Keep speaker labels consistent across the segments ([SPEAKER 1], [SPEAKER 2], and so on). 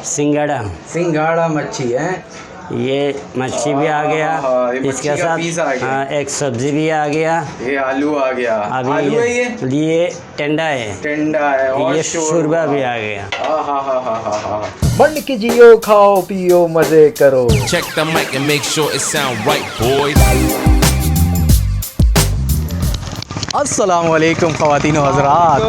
[SPEAKER 1] सिंगाड़ा।
[SPEAKER 2] सिंगाड़ा मच्छी है।
[SPEAKER 1] ये मच्छी भी आ गया, इसके साथ हाँ एक सब्जी भी आ गया।
[SPEAKER 2] ये आलू आ गया।
[SPEAKER 1] अभी
[SPEAKER 2] आलू है
[SPEAKER 1] ये टेंडा है।
[SPEAKER 2] टेंडा है और
[SPEAKER 1] ये शोरबा भी आ गया।
[SPEAKER 3] बन के जियो, खाओ पियो मजे करो।
[SPEAKER 4] Check the mic and make sure it sound right, boys.
[SPEAKER 2] अस्सलामुअलैकुम ख़वातीन व हज़रात।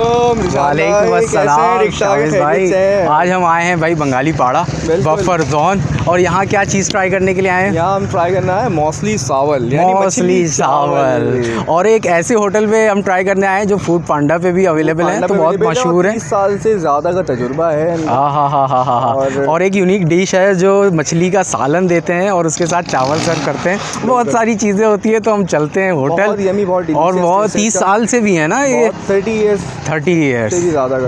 [SPEAKER 2] वालेकुम अस्सलाम शाहिद भाई। आज हम आए हैं भाई बंगाली पाड़ा बफर जोन, और यहाँ क्या चीज़ ट्राई करने के लिए आए हैं?
[SPEAKER 3] यहाँ हम ट्राई करना है मौसली सावल,
[SPEAKER 2] मौसली सावल। और एक ऐसे होटल पे हम ट्राई करने आए हैं जो फूड पांडा पे भी अवेलेबल है, तो बहुत मशहूर है।
[SPEAKER 3] 30 साल से ज़्यादा का तजुर्बा है।
[SPEAKER 2] हाँ। और एक यूनिक डिश है जो मछली का सालन देते हैं और उसके साथ चावल सर्व करते हैं। बहुत सारी चीज़ें होती है, तो हम चलते हैं होटल। और बहुत 30 साल से भी है ना ये, 30 ईयर्स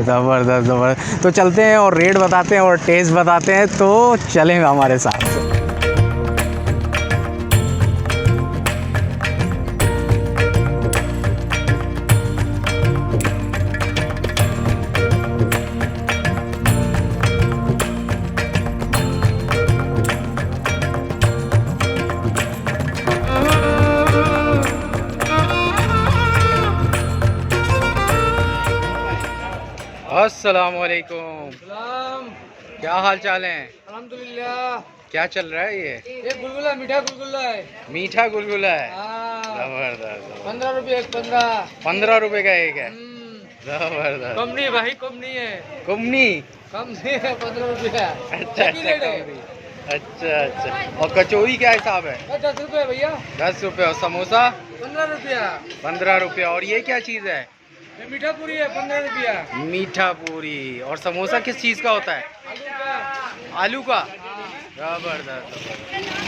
[SPEAKER 2] ज़बरदस्त। तो चलते हैं और रेट बताते हैं और टेस्ट बताते हैं, तो चलें हमारे साथ। अस्सलामुअलैकुम। क्या हाल चाल है?
[SPEAKER 5] अल्हम्दुलिल्लाह।
[SPEAKER 2] क्या चल रहा है? ये
[SPEAKER 5] गुलगुला, मीठा गुलगुला है।
[SPEAKER 2] मीठा गुलगुला है।
[SPEAKER 5] ज़बरदस्त। 15 रुपये एक।
[SPEAKER 2] 15 रुपए का एक है। जबरदस्त।
[SPEAKER 5] कम नहीं भाई, कम नहीं है।
[SPEAKER 2] कुमनी
[SPEAKER 5] कम नहीं है, 15 रुपये का।
[SPEAKER 2] अच्छा। और कचौरी क्या हिसाब है?
[SPEAKER 5] 10 रुपये भैया।
[SPEAKER 2] 10 रुपए। और समोसा
[SPEAKER 5] 15 रुपया।
[SPEAKER 2] 15 रुपये। और ये क्या चीज़ है?
[SPEAKER 5] ये मीठा पूरी है, 15 रुपया।
[SPEAKER 2] मीठा पूरी। और समोसा किस चीज़ का होता है? आलू का। जबरदस्त।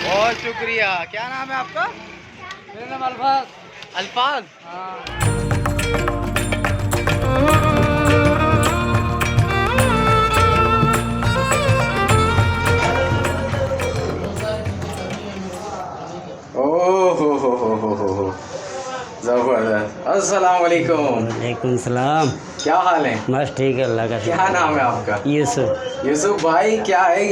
[SPEAKER 2] बहुत शुक्रिया। क्या नाम है आपका?
[SPEAKER 5] मेरा नाम अल्फाज।
[SPEAKER 2] अल्फाज। ओह जबरदस्त। अस्सलाम वालेकुम।
[SPEAKER 1] वालेकुम सलाम।
[SPEAKER 2] क्या हाल है?
[SPEAKER 1] बस ठीक है, अल्लाह का।
[SPEAKER 2] क्या नाम है आपका? यूसुफ भाई। क्या है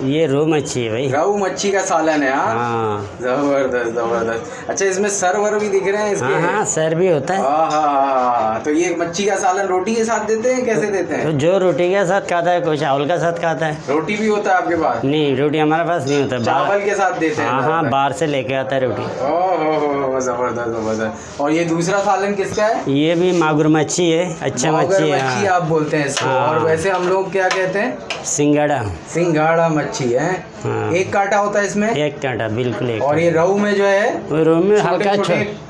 [SPEAKER 1] ये रोहू मच्छी है भाई।
[SPEAKER 2] रोहू मच्छी का सालन है।
[SPEAKER 1] हाँ
[SPEAKER 2] जबरदस्त। अच्छा, इसमें सर वर भी दिख रहे हैं इसके?
[SPEAKER 1] हाँ, सर भी होता है।
[SPEAKER 2] हाँ। तो ये मच्छी का सालन रोटी के साथ देते हैं, कैसे देते हैं?
[SPEAKER 1] तो जो रोटी के साथ खाता है, कोई चावल के साथ खाता है।
[SPEAKER 2] रोटी भी होता है आपके पास?
[SPEAKER 1] नहीं, रोटी हमारे पास नहीं होता।
[SPEAKER 2] चावल के साथ देते हैं?
[SPEAKER 1] हाँ, बाहर से लेके आता है रोटी।
[SPEAKER 2] ओह जबरदस्त। और ये दूसरा सालन किसका है?
[SPEAKER 1] ये भी मागुर मच्छी है। अच्छा मच्छी है।
[SPEAKER 2] मच्छी आप बोलते हैं इसको। और वैसे हम लोग क्या कहते हैं? सिंगाड़ा मच्छी है।
[SPEAKER 1] हाँ।
[SPEAKER 2] एक कांटा होता है इसमें?
[SPEAKER 1] एक कांटा, बिल्कुल एक।
[SPEAKER 2] और ये रोहू में जो है,
[SPEAKER 1] रोहू में हल्का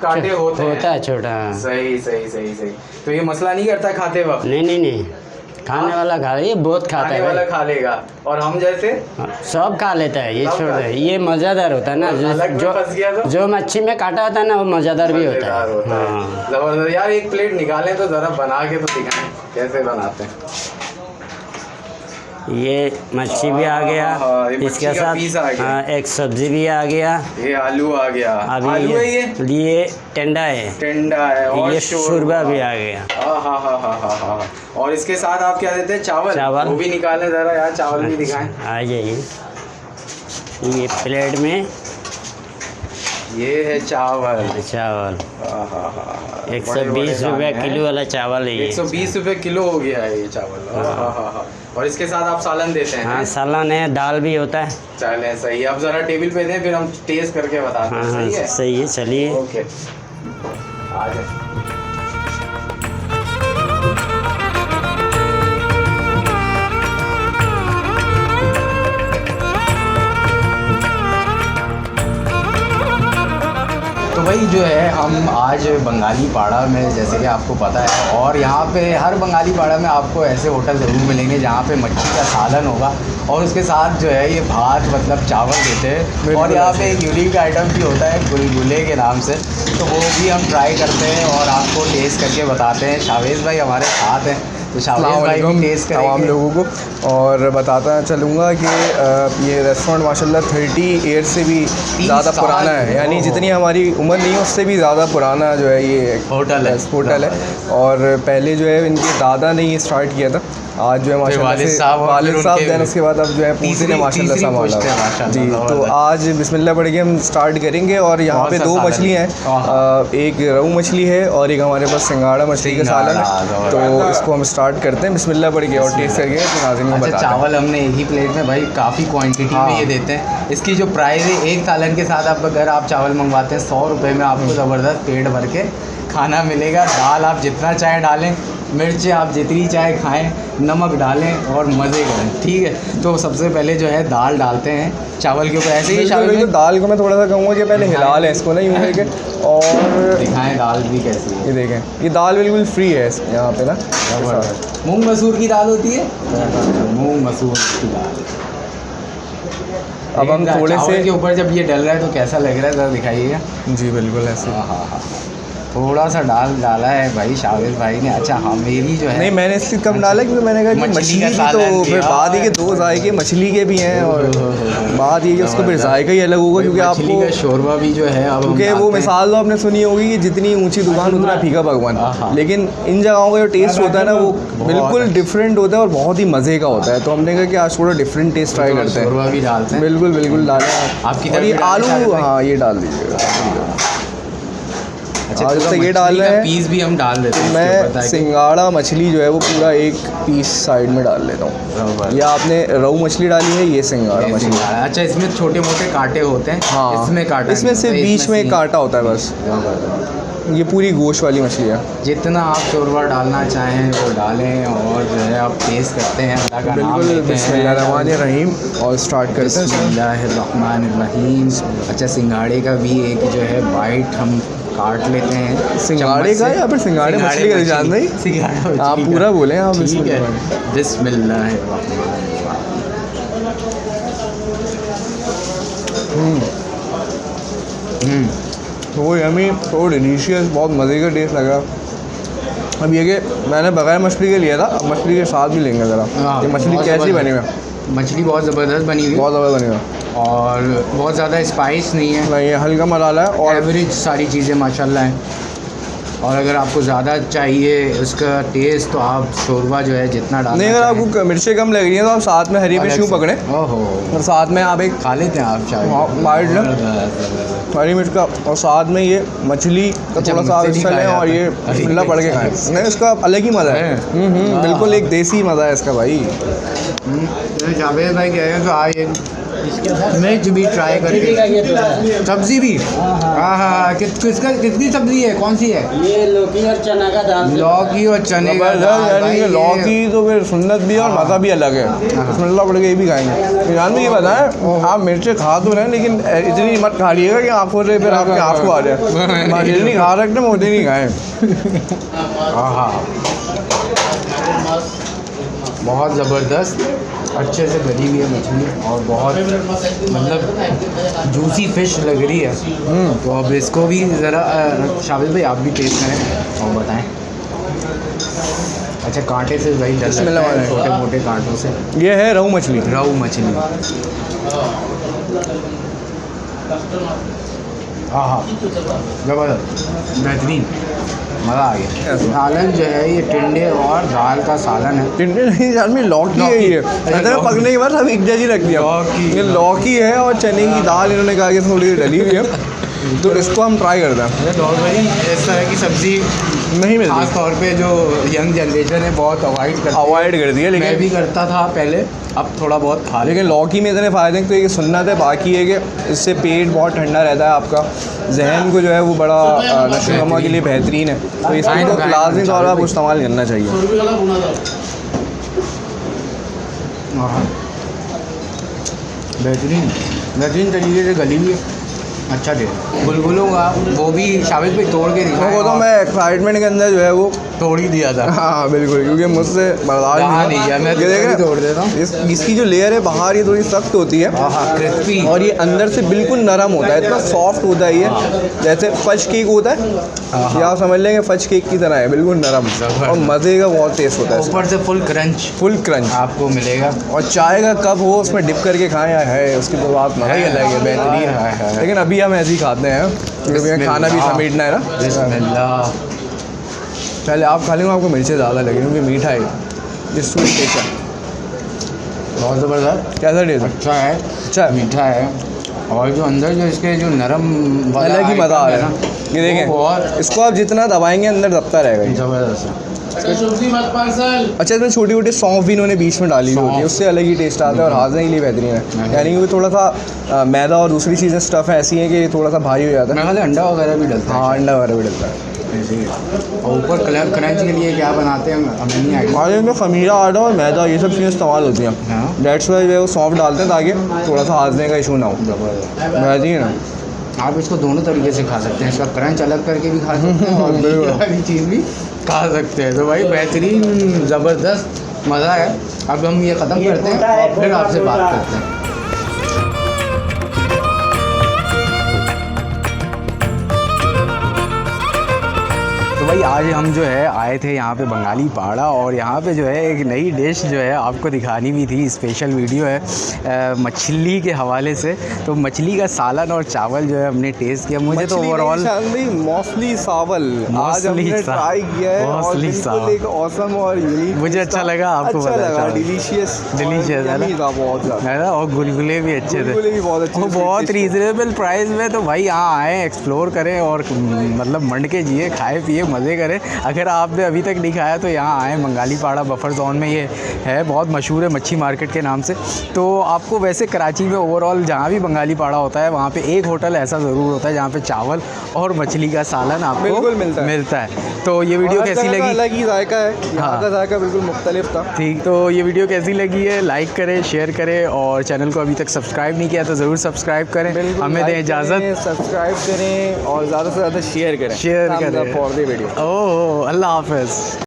[SPEAKER 2] कांटे होता
[SPEAKER 1] है, छोटा।
[SPEAKER 2] सही। तो ये मसला नहीं करता खाते वक्त?
[SPEAKER 1] नहीं, खाने वाला खा ये बहुत खाता है।
[SPEAKER 2] खाने वाला खा लेगा, और हम जैसे
[SPEAKER 1] सब खा लेता है। ये छोड़ दे, ये मज़ेदार होता है ना। जो मच्छी में काटा होता है ना, वो मज़ेदार भी होता है। हाँ।
[SPEAKER 2] जबरदस्त। यार एक प्लेट निकालें तो ज़रा बना के तो दिखाएं कैसे बनाते हैं।
[SPEAKER 1] ये मच्छी भी आ गया, इसके साथ हाँ एक सब्जी भी आ गया।
[SPEAKER 2] ये आलू आ गया।
[SPEAKER 1] अभी
[SPEAKER 2] आलू है
[SPEAKER 1] ये टेंडा है।
[SPEAKER 2] और
[SPEAKER 1] ये शोरबा भी आ गया।
[SPEAKER 2] हाँ। और इसके साथ आप क्या देते हैं? चावल। वो भी निकालें ज़रा यार, चावल भी दिखाएं।
[SPEAKER 1] आ जाइए। ये प्लेट में
[SPEAKER 2] ये है चावल।
[SPEAKER 1] 120 रुपये किलो वाला चावल है ये।
[SPEAKER 2] 120 रुपये किलो हो गया है ये चावल। और इसके साथ आप सालन देते हैं?
[SPEAKER 1] हाँ, सालन है, दाल भी होता है।
[SPEAKER 2] चलें, सही। अब ज़रा टेबल पे दें, फिर हम टेस्ट करके बताते हैं।
[SPEAKER 1] हाँ, सही है। चलिए,
[SPEAKER 2] ओके, आ जाए। तो भाई जो है, हम आज बंगाली पाड़ा में, जैसे कि आपको पता है, और यहाँ पे हर बंगाली पाड़ा में आपको ऐसे होटल ज़रूर मिलेंगे जहाँ पे मच्छी का सालन होगा और उसके साथ जो है ये भात मतलब चावल देते हैं। और यहाँ पे एक यूनिक आइटम भी होता है गुलगुले के नाम से, तो वो भी हम ट्राई करते हैं और आपको टेस्ट करके बताते हैं। शावेज़ भाई हमारे साथ हैं, तो शावेज़ भाई भी टेस्ट करेंगे
[SPEAKER 3] तमाम लोगों को। और बताता चलूँगा कि ये रेस्टोरेंट माशाल्लाह 30 ईयर्स से भी ज़्यादा पुराना है, यानी जितनी हमारी उम्र नहीं है उससे भी ज़्यादा पुराना जो है ये होटल है। और पहले जो है इनके दादा ने ये स्टार्ट किया था आज जो है माशाल्लाह
[SPEAKER 2] वालिद
[SPEAKER 3] से
[SPEAKER 2] साहब और
[SPEAKER 3] वालिद
[SPEAKER 2] फिर
[SPEAKER 3] साहब
[SPEAKER 2] उनके
[SPEAKER 3] देन उसके बाद अब जो है पूछते हैं माशाल्लाह
[SPEAKER 2] तीसरी
[SPEAKER 3] संभाला
[SPEAKER 2] पूछते हैं माशाल्लाह,
[SPEAKER 3] जी। तो
[SPEAKER 2] ज़बरदस्त।
[SPEAKER 3] आज बिस्मिल्लाह पढ़ के हम स्टार्ट करेंगे और यहाँ
[SPEAKER 2] कौन
[SPEAKER 3] पे
[SPEAKER 2] सा
[SPEAKER 3] दो
[SPEAKER 2] सालन?
[SPEAKER 3] मछली हैं, एक रहू मछली है और एक हमारे पास सिंगाड़ा मछली का सालन है। तो इसको हम स्टार्ट करते हैं बिस्मिल्लाह पढ़ के और टेस्ट करके तो नाज़रीन को
[SPEAKER 2] अच्छा,
[SPEAKER 3] बताते हैं।
[SPEAKER 2] चावल हमने एक ही प्लेट में भाई काफ़ी क्वांटिटी
[SPEAKER 3] हाँ।
[SPEAKER 2] में ये देते हैं। इसकी जो प्राइस है, एक सालन के साथ आप अगर आप चावल मंगवाते हैं 100 रुपये में आपको ज़बरदस्त पेट भर के खाना मिलेगा। दाल आप जितना चाहे डालें, मिर्च आप जितनी चाहे खाएं, नमक डालें और मज़े करें, ठीक है। तो सबसे पहले जो है दाल डालते हैं चावल के ऊपर, ऐसे ही
[SPEAKER 3] बिल्कुल,
[SPEAKER 2] चावल
[SPEAKER 3] बिल्कुल।
[SPEAKER 2] में
[SPEAKER 3] दाल को मैं थोड़ा सा कहूँगा कि पहले हिला लें इसको ना यूँ करके, और
[SPEAKER 2] दिखाएं दाल भी कैसी है।
[SPEAKER 3] ये देखें ये दाल बिल्कुल फ्री है यहाँ पे ना।
[SPEAKER 2] मूंग मसूर की दाल होती है, मूंग मसूर की दाल।
[SPEAKER 3] अब हम
[SPEAKER 2] लेकिन
[SPEAKER 3] थोड़े
[SPEAKER 2] चावल
[SPEAKER 3] से
[SPEAKER 2] के ऊपर जब ये डल रहा है तो कैसा लग रहा है ज़रा दिखाइएगा।
[SPEAKER 3] जी बिल्कुल ऐसे।
[SPEAKER 2] हाँ, थोड़ा सा डाला है भाई शावेद भाई ने। अच्छा हाँ, मेरी जो है
[SPEAKER 3] नहीं मैंने इसलिए कम डाला क्योंकि मैंने कहा कि
[SPEAKER 2] मछली
[SPEAKER 3] मछली
[SPEAKER 2] का
[SPEAKER 3] की
[SPEAKER 2] सालन
[SPEAKER 3] तो
[SPEAKER 2] भी,
[SPEAKER 3] फिर बात ये कि
[SPEAKER 2] हाँ।
[SPEAKER 3] 2 जायके मछली के भी हैं और बात ये कि उसको फिर जायका ही अलग होगा क्योंकि
[SPEAKER 2] मछली
[SPEAKER 3] आपको
[SPEAKER 2] का शोरबा भी जो है अब हम
[SPEAKER 3] क्योंकि वो
[SPEAKER 2] डालते हैं।
[SPEAKER 3] मिसाल तो आपने सुनी होगी कि जितनी ऊंची दुकान उतना फीका पकवान,
[SPEAKER 2] हाँ।
[SPEAKER 3] लेकिन इन जगहों का जो टेस्ट होता है ना वो बिल्कुल डिफरेंट होता है और बहुत ही मज़े का होता है। तो हमने कहा कि आज थोड़ा डिफरेंट टेस्ट ट्राई करते हैं।
[SPEAKER 2] शोरबा भी डालते हैं।
[SPEAKER 3] बिल्कुल बिल्कुल डालें
[SPEAKER 2] आपकी
[SPEAKER 3] और
[SPEAKER 2] तरफ
[SPEAKER 3] ये
[SPEAKER 2] भी डालें शायद
[SPEAKER 3] आलू,
[SPEAKER 2] भाई?
[SPEAKER 3] हाँ ये डाल दीजिएगा।
[SPEAKER 2] अच्छा,
[SPEAKER 3] आज
[SPEAKER 2] तो
[SPEAKER 3] तक ये डाल
[SPEAKER 2] मछली
[SPEAKER 3] रहे
[SPEAKER 2] का
[SPEAKER 3] हैं।
[SPEAKER 2] पीस भी हम डाल देते हैं इसके ऊपर
[SPEAKER 3] मैं
[SPEAKER 2] ताकि-
[SPEAKER 3] सिंगाड़ा मछली जो है वो पूरा एक पीस साइड में डाल लेता हूँ। ये आपने रहू मछली डाली है, ये सिंगाड़ा मछली।
[SPEAKER 2] अच्छा, इसमें छोटे मोटे कांटे होते हैं।
[SPEAKER 3] हाँ
[SPEAKER 2] इसमें कांटा
[SPEAKER 3] इसमें
[SPEAKER 2] नहीं
[SPEAKER 3] सिर्फ
[SPEAKER 2] होता,
[SPEAKER 3] बीच में
[SPEAKER 2] इसमें
[SPEAKER 3] कांटा होता है बस। ये पूरी गोश्त वाली मछली है।
[SPEAKER 2] जितना आप शोरबा डालना चाहें वो डालें और जो है आप टेस्ट करते हैं, अल्लाह का नाम
[SPEAKER 3] बिल्कुल
[SPEAKER 2] लेते हैं।
[SPEAKER 3] बिस्मिल्लाहिर्रहमानिर्रहीम और स्टार्ट करते हैं।
[SPEAKER 2] बिस्मिल्लाहिर्रहमानिर्रहीम। अच्छा, सिंगाड़े का भी एक जो है बाइट हम काट लेते हैं
[SPEAKER 3] सिंगाड़े
[SPEAKER 2] चम्मच
[SPEAKER 3] का
[SPEAKER 2] से।
[SPEAKER 3] या फिर सिंगाड़े मछली का जान नहीं?
[SPEAKER 2] सिंगाड़ा मछली
[SPEAKER 3] आप
[SPEAKER 2] का।
[SPEAKER 3] पूरा बोलें आप।
[SPEAKER 2] ठीक है, बिस्मिल्लाहिर्रहमानिर्रहीम।
[SPEAKER 3] वो यमी तो डिलीशियस, बहुत मज़े का टेस्ट लग रहा। अब ये कि मैंने बगैर मछली के लिया था, अब मछली के साथ भी लेंगे ज़रा।
[SPEAKER 2] हाँ,
[SPEAKER 3] ये मछली
[SPEAKER 2] बहुत
[SPEAKER 3] कैसी
[SPEAKER 2] ज़बरदस्त।
[SPEAKER 3] बनी हुई है?
[SPEAKER 2] मछली बहुत ज़बरदस्त बनी हुई
[SPEAKER 3] बहुत ज़बरदस्त बनी हुई है।
[SPEAKER 2] और बहुत ज़्यादा स्पाइस नहीं है,
[SPEAKER 3] नहीं ये हल्का मसाला है और
[SPEAKER 2] एवरेज सारी चीज़ें माशाल्लाह हैं। और अगर आपको ज़्यादा चाहिए उसका टेस्ट तो आप शोरबा जो है जितना डालना
[SPEAKER 3] नहीं, अगर
[SPEAKER 2] चाहें।
[SPEAKER 3] आपको मिर्चें कम लग रही हैं तो आप साथ में हरी मिर्च यूँ पकड़ें
[SPEAKER 2] ओहो,
[SPEAKER 3] और साथ में आप एक
[SPEAKER 2] खा लेते हैं आप चाय?
[SPEAKER 3] हाँ, बाइट लें। हरी मिर्च का और साथ में ये मछली का
[SPEAKER 2] अच्छा,
[SPEAKER 3] थोड़ा सा
[SPEAKER 2] मुझसे नहीं
[SPEAKER 3] हिस्सा लें
[SPEAKER 2] खाया
[SPEAKER 3] और ये
[SPEAKER 2] जाता।
[SPEAKER 3] बिस्मिल्लाह पढ़ के खाएं। नहीं इसका अलग ही मज़ा है।
[SPEAKER 2] है।
[SPEAKER 3] बिल्कुल एक देसी मज़ा है इसका भाई।
[SPEAKER 2] जावेद भाई कह रहे हैं तो आइए मिर्च भी ट्राई करिए। सब्जी भी, हाँ हाँ, किसकी सब्जी है, कौन सी है?
[SPEAKER 1] ये लौकी और चना का दाल।
[SPEAKER 2] लौकी और चने का
[SPEAKER 3] जबरदस्त,
[SPEAKER 2] दाल
[SPEAKER 3] यानी
[SPEAKER 2] भाई,
[SPEAKER 3] कि
[SPEAKER 2] ये-
[SPEAKER 3] लौकी तो फिर सुन्नत भी है और मज़ा भी अलग है। बिस्मिल्लाह पढ़ के ये भी खाएंगे। जान में ये बताएं, आप मिर्चें खा तो रहे हैं लेकिन इतनी मत खा लीजिएगा कि आँखों से फिर आपके आँसू आ जाए। जितनी खा रखते हैं उतनी नहीं खाएँ।
[SPEAKER 2] हाँ हाँ, बहुत ज़बरदस्त, अच्छे से बनी हुई है मछली और बहुत मतलब जूसी फिश लग रही है। तो अब इसको भी ज़रा शाबिद भाई आप भी टेस्ट करें और बताएं। अच्छा, कांटे से भाई डर लगता है, छोटे मोटे कांटों से।
[SPEAKER 3] ये है रहू मछली।
[SPEAKER 2] रहू मछली, हाँ हाँ, जबरदस्त, बेहतरीन, मज़ा आ गया। सालन जो है ये टिंडे और दाल का सालन है।
[SPEAKER 3] टिंडे नहीं जान में लौकी है ये।
[SPEAKER 2] अच्छा,
[SPEAKER 3] ऐसा
[SPEAKER 2] लौकी।
[SPEAKER 3] पकने के बाद सब एक जैसी रख दिया।
[SPEAKER 2] लौकी।
[SPEAKER 3] ये लौकी है और चने की दाल इन्होंने कहा कि थोड़ी डली हुई है। तो इसको हम ट्राई करते हैं।
[SPEAKER 2] नॉर्मली इस तरह की सब्ज़ी
[SPEAKER 3] नहीं मिलती,
[SPEAKER 2] खास तौर पे जो यंग जनरेशन है बहुत अवॉइड करती है।
[SPEAKER 3] अवॉइड कर दिया
[SPEAKER 2] मैं
[SPEAKER 3] लेकिन
[SPEAKER 2] भी करता था पहले, अब थोड़ा बहुत खा लेकिन
[SPEAKER 3] लेकिन लौकी में इतने फ़ायदे हैं। तो ये सुन्नत है, बाकी है कि इससे पेट बहुत ठंडा रहता है आपका, जहन को जो है वो बड़ा नशो नमा के लिए बेहतरीन है। तो इसको तो लाजमी तौर पर आपको इस्तेमाल करना चाहिए।
[SPEAKER 2] बेहतरीन बेहतरीन तरीके से गली हुई है। अच्छा टेस्ट। बुलबुलों का वो भी शाबिद भाई तोड़ के दिखाया।
[SPEAKER 3] वो तो मैं एक्साइटमेंट के अंदर जो है वो
[SPEAKER 2] तोड़ ही दिया था।
[SPEAKER 3] हाँ बिल्कुल, क्योंकि मुझसे बर्दाश्त
[SPEAKER 2] हाँ, नहीं है, मैं
[SPEAKER 3] ये देख रहे हैं?
[SPEAKER 2] तोड़ देता हूँ।
[SPEAKER 3] इसकी जो लेयर है बाहर ये थोड़ी सख्त होती है
[SPEAKER 2] हाँ हाँ, क्रिस्पी।
[SPEAKER 3] और ये अंदर से बिल्कुल नरम होता है, इतना सॉफ्ट होता है ये, जैसे फज केक होता है। ये आप समझ लेंगे फज केक की तरह है, बिल्कुल नरम और मज़े का बहुत टेस्ट होता है इसका।
[SPEAKER 2] ऊपर से फुल क्रंच
[SPEAKER 3] फुल क्रंच
[SPEAKER 2] आपको मिलेगा।
[SPEAKER 3] और चाय का कप हो उसमें डिप करके खाएं है, उसकी तो बात मज़ा ही अलग है, बेहतरीन है। लेकिन अभी हम ऐसे ही खाते हैं क्योंकि खाना भी समेटना है ना।
[SPEAKER 2] बिस्मिल्लाह।
[SPEAKER 3] पहले आप खा लेंगे, आपको मिर्चें ज़्यादा लगेंगी क्योंकि मीठा है। ये स्वीट टेस्ट है।
[SPEAKER 2] बहुत ज़बरदस्त,
[SPEAKER 3] कैसा टेस्ट है?
[SPEAKER 2] अच्छा है,
[SPEAKER 3] अच्छा है।
[SPEAKER 2] मीठा है, और जो अंदर जो इसके जो नरम वाला
[SPEAKER 3] अलग ही मज़ा आ
[SPEAKER 2] आइटम
[SPEAKER 3] रहा
[SPEAKER 2] ना,
[SPEAKER 3] है। ये
[SPEAKER 2] वो
[SPEAKER 3] देखें,
[SPEAKER 2] बहुत
[SPEAKER 3] इसको आप जितना दबाएंगे अंदर दबता रहेगा ये।
[SPEAKER 2] ज़बरदस्त है।
[SPEAKER 3] अच्छा, इसमें छोटी छोटी सौंफ भी इन्होंने बीच में डाली हुई होती है, उससे अलग ही टेस्ट आता है और हाजमे के लिए बेहतरीन है। यानी कि थोड़ा सा मैदा और दूसरी चीज़ें स्टफ़ ऐसी हैं कि थोड़ा सा भारी हो जाता है।
[SPEAKER 2] मेरे ख्याल से अंडा वगैरह भी डलता है।
[SPEAKER 3] हाँ, अंडा वगैरह भी डलता है।
[SPEAKER 2] ऐसे ही है। और ऊपर क्रंच के लिए क्या बनाते हैं हमें नहीं आइडिया।
[SPEAKER 3] हमारे इसमें खमीरा, आटा और मैदा ये सब चीज़ें इस्तेमाल होती हैं।
[SPEAKER 2] हाँ।
[SPEAKER 3] डेट्स वाई वो सौंफ डालते हैं ताकि थोड़ा सा हाजमे का इशू ना हो।
[SPEAKER 2] ज़बरदस्त।
[SPEAKER 3] बेहतरीन है।
[SPEAKER 2] आप इसको दोनों तरीके से खा सकते हैं, इसका क्रंच अलग करके भी खा सकते हैं और ये वाली चीज़ भी खा सकते हैं। तो भाई बेहतरीन, ज़बरदस्त मज़ा है। अब हम ये ख़त्म करते हैं और फिर आपसे बात करते हैं। तो भाई आज हम जो है आए थे यहाँ पे बंगाली पाड़ा, और यहाँ पे जो है एक नई डिश जो है आपको दिखानी भी थी, स्पेशल वीडियो है मछली के हवाले से। तो मछली का सालन और चावल जो है हमने टेस्ट किया। मुझे तो ओवरऑल
[SPEAKER 3] मोस्टली सावल आज हमने ट्राई किया है और
[SPEAKER 2] मौसली
[SPEAKER 3] बिल्कुल
[SPEAKER 2] सावल।
[SPEAKER 3] एक ऑसम और यूनिक।
[SPEAKER 2] मुझे अच्छा लगा, आपको
[SPEAKER 3] अच्छा
[SPEAKER 2] पता
[SPEAKER 3] लगा,
[SPEAKER 2] है
[SPEAKER 3] डिलीशियस
[SPEAKER 2] है ना?
[SPEAKER 3] बहुत ज़्यादा।
[SPEAKER 2] है ना, और गुलगुले भी अच्छे थे,
[SPEAKER 3] गुलगुले भी बहुत अच्छे
[SPEAKER 2] वो
[SPEAKER 3] थे,
[SPEAKER 2] बहुत
[SPEAKER 3] tasty।
[SPEAKER 2] रीज़नेबल प्राइस में। तो भाई यहाँ आएँ, एक्सप्लोर करें और मतलब मंड के जिए, खाए पिए, मज़े करें। अगर आपने अभी तक नहीं खाया तो यहाँ आएँ, बंगाली पाड़ा बफर जोन में ये है, बहुत मशहूर है मच्छी मार्केट के नाम से। तो आपको वैसे कराची में ओवरऑल जहाँ भी बंगाली पाड़ा होता है वहाँ पे एक होटल ऐसा ज़रूर होता है जहाँ पे चावल और मछली का सालन आपको
[SPEAKER 3] बिल्कुल मिलता
[SPEAKER 2] है। तो ये वीडियो
[SPEAKER 3] और हर
[SPEAKER 2] कैसी
[SPEAKER 3] जगह का
[SPEAKER 2] लगी?
[SPEAKER 3] अलग ही जायका है, यहाँ
[SPEAKER 2] हाँ।
[SPEAKER 3] का जायका बिल्कुल मुख्तलिफ था।
[SPEAKER 2] ठीक, तो ये वीडियो कैसी लगी है लाइक करें, शेयर करें, और चैनल को अभी तक सब्सक्राइब नहीं किया तो ज़रूर सब्सक्राइब करें। हमें दें इजाज़त,
[SPEAKER 3] सब्सक्राइब करें और ज़्यादा से ज़्यादा शेयर करें।
[SPEAKER 2] शेयर करें।
[SPEAKER 3] For the video.
[SPEAKER 2] ओह, अल्लाह हाफ़िज़।